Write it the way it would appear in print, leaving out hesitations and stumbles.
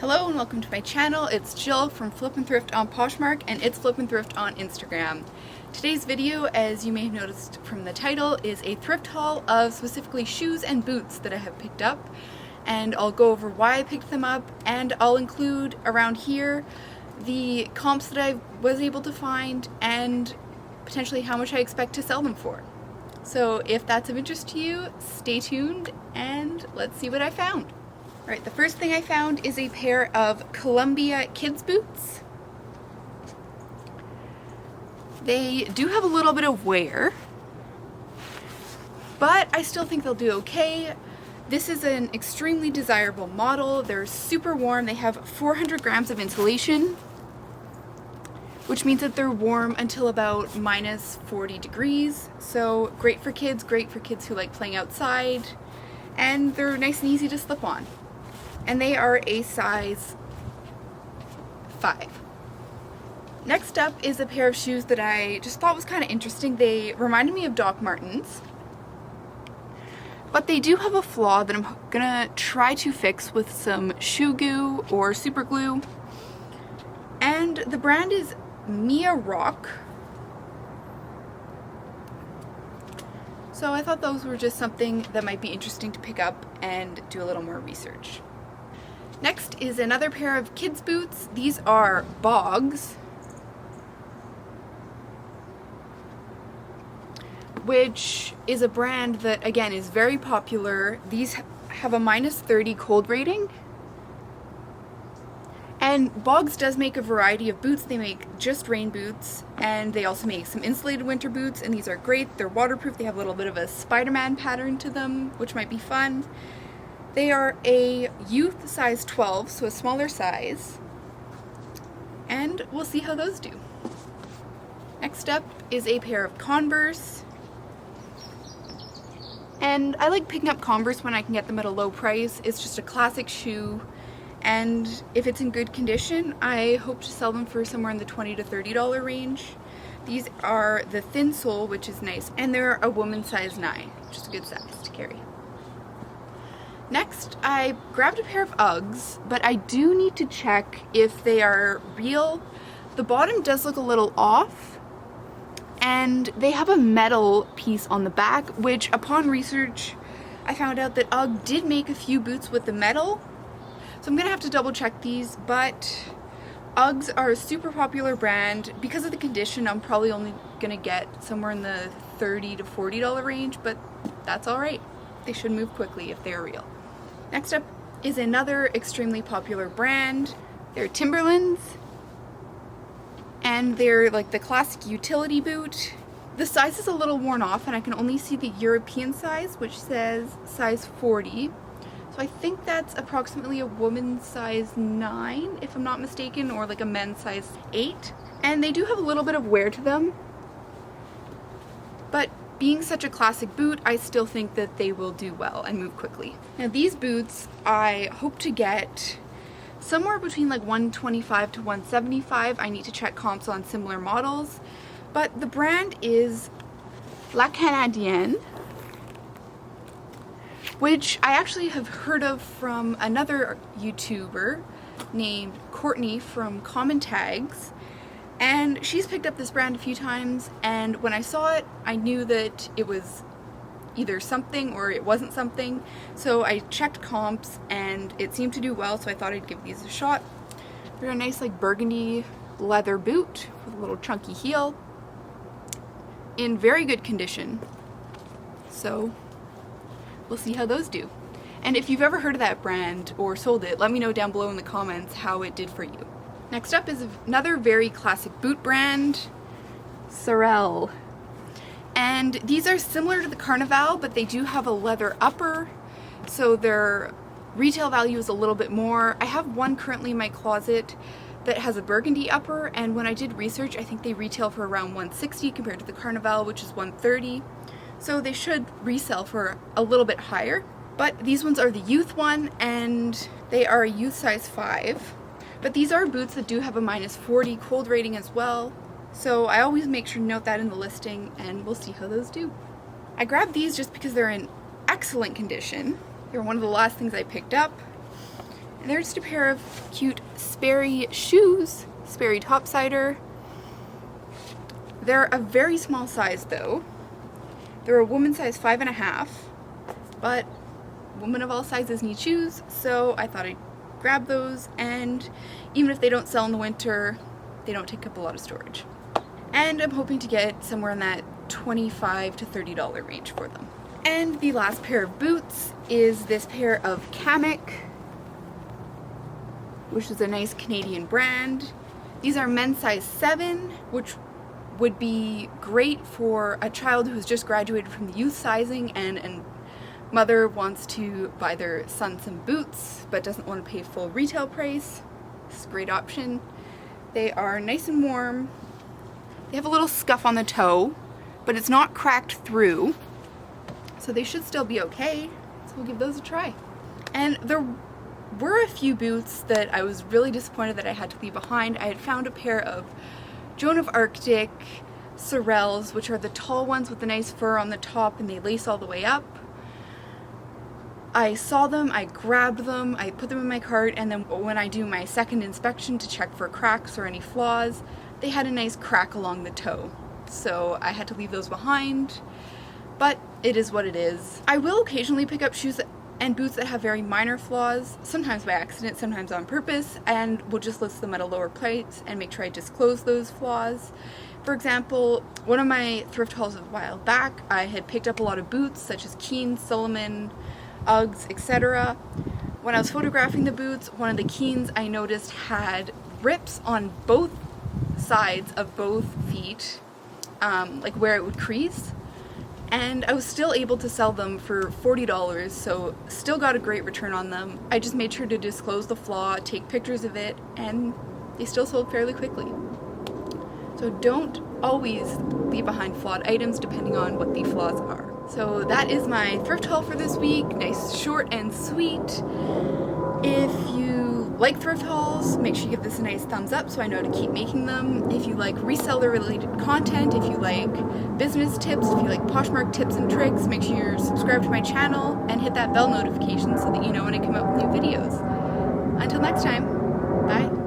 Hello and welcome to my channel. It's Jill from Flip and Thrift on Poshmark, and it's Flip and Thrift on Instagram. Today's video, as you may have noticed from the title, is a thrift haul of specifically shoes and boots that I have picked up, and I'll go over why I picked them up, and I'll include around here the comps that I was able to find and potentially how much I expect to sell them for. So if that's of interest to you, stay tuned and let's see what I found. Alright, the first thing I found is a pair of Columbia kids boots. They do have a little bit of wear, but I still think they'll do okay. This is an extremely desirable model. They're super warm. They have 400 grams of insulation, which means that they're warm until about minus 40 degrees. So great for kids who like playing outside, and they're nice and easy to slip on. And they are a size 5. Next up is a pair of shoes that I just thought was kind of interesting. They reminded me of Doc Martens, but they do have a flaw that I'm gonna try to fix with some shoe goo or super glue. And the brand is Mia Rock. So I thought those were just something that might be interesting to pick up and do a little more research. Next is another pair of kids boots. These are Boggs, which is a brand that again is very popular. These have a minus 30 cold rating. And Boggs does make a variety of boots. They make just rain boots, and they also make some insulated winter boots, and these are great. They're waterproof. They have a little bit of a Spider-Man pattern to them, which might be fun. They are a youth size 12, so a smaller size, and we'll see how those do. Next up is a pair of Converse, and I like picking up Converse when I can get them at a low price. It's just a classic shoe, and if it's in good condition, I hope to sell them for somewhere in the $20 to $30 range. These are the thin sole, which is nice, and they're a woman's size 9, which is a good size to carry. Next, I grabbed a pair of Uggs, but I do need to check if they are real. The bottom does look a little off, and they have a metal piece on the back, which upon research, I found out that Ugg did make a few boots with the metal. So I'm gonna have to double check these, but Uggs are a super popular brand. Because of the condition, I'm probably only gonna get somewhere in the $30 to $40 range, but that's all right. They should move quickly if they're real. Next up is another extremely popular brand. They're Timberlands, and they're like the classic utility boot. The size is a little worn off, and I can only see the European size, which says size 40. So I think that's approximately a woman's size 9, if I'm not mistaken, or like a men's size 8. And they do have a little bit of wear to them, but being such a classic boot, I still think that they will do well and move quickly. Now these boots, I hope to get somewhere between like $125 to $175. I need to check comps on similar models, but the brand is La Canadienne, which I actually have heard of from another YouTuber named Courtney from Common Tags. And she's picked up this brand a few times, and when I saw it, I knew that it was either something or it wasn't something. So I checked comps, and it seemed to do well, so I thought I'd give these a shot. They're a nice like burgundy leather boot with a little chunky heel, in very good condition. So we'll see how those do. And if you've ever heard of that brand or sold it, let me know down below in the comments how it did for you. Next up is another very classic boot brand, Sorel. And these are similar to the Carnival, but they do have a leather upper, so their retail value is a little bit more. I have one currently in my closet that has a burgundy upper, and when I did research, I think they retail for around $160 compared to the Carnival, which is $130. So they should resell for a little bit higher. But these ones are the youth one, and they are a youth size 5. But these are boots that do have a minus 40 cold rating as well, so I always make sure to note that in the listing, and we'll see how those do. I grabbed these just because they're in excellent condition. They were one of the last things I picked up, And they're just a pair of cute Sperry shoes, Sperry topsider. They're a very small size though. They're a woman size 5.5, but women of all sizes need shoes, so I thought I'd grab those, and even if they don't sell in the winter, they don't take up a lot of storage. And I'm hoping to get somewhere in that $25 to $30 range for them. And the last pair of boots is this pair of Kamek, which is a nice Canadian brand. These are men's size 7, which would be great for a child who's just graduated from the youth sizing and mother wants to buy their son some boots but doesn't want to pay full retail price. This is a great option. They are nice and warm. They have a little scuff on the toe, but it's not cracked through, so they should still be okay. So we'll give those a try. And there were a few boots that I was really disappointed that I had to leave behind. I had found a pair of Joan of Arctic Sorels, which are the tall ones with the nice fur on the top and they lace all the way up. I saw them, I grabbed them, I put them in my cart, and then when I do my second inspection to check for cracks or any flaws, they had a nice crack along the toe. So I had to leave those behind, but it is what it is. I will occasionally pick up shoes and boots that have very minor flaws, sometimes by accident, sometimes on purpose, and we'll just list them at a lower price and make sure I disclose those flaws. For example, one of my thrift hauls a while back, I had picked up a lot of boots such as Keen, Solomon, Uggs, etc. When I was photographing the boots, one of the Keens I noticed had rips on both sides of both feet, like where it would crease. And I was still able to sell them for $40, so still got a great return on them. I just made sure to disclose the flaw, take pictures of it, and they still sold fairly quickly. So don't always leave behind flawed items depending on what the flaws are. So that is my thrift haul for this week. Nice, short, and sweet. If you like thrift hauls, make sure you give this a nice thumbs up so I know to keep making them. If you like reseller related content, if you like business tips, if you like Poshmark tips and tricks, make sure you're subscribed to my channel and hit that bell notification so that you know when I come out with new videos. Until next time, bye.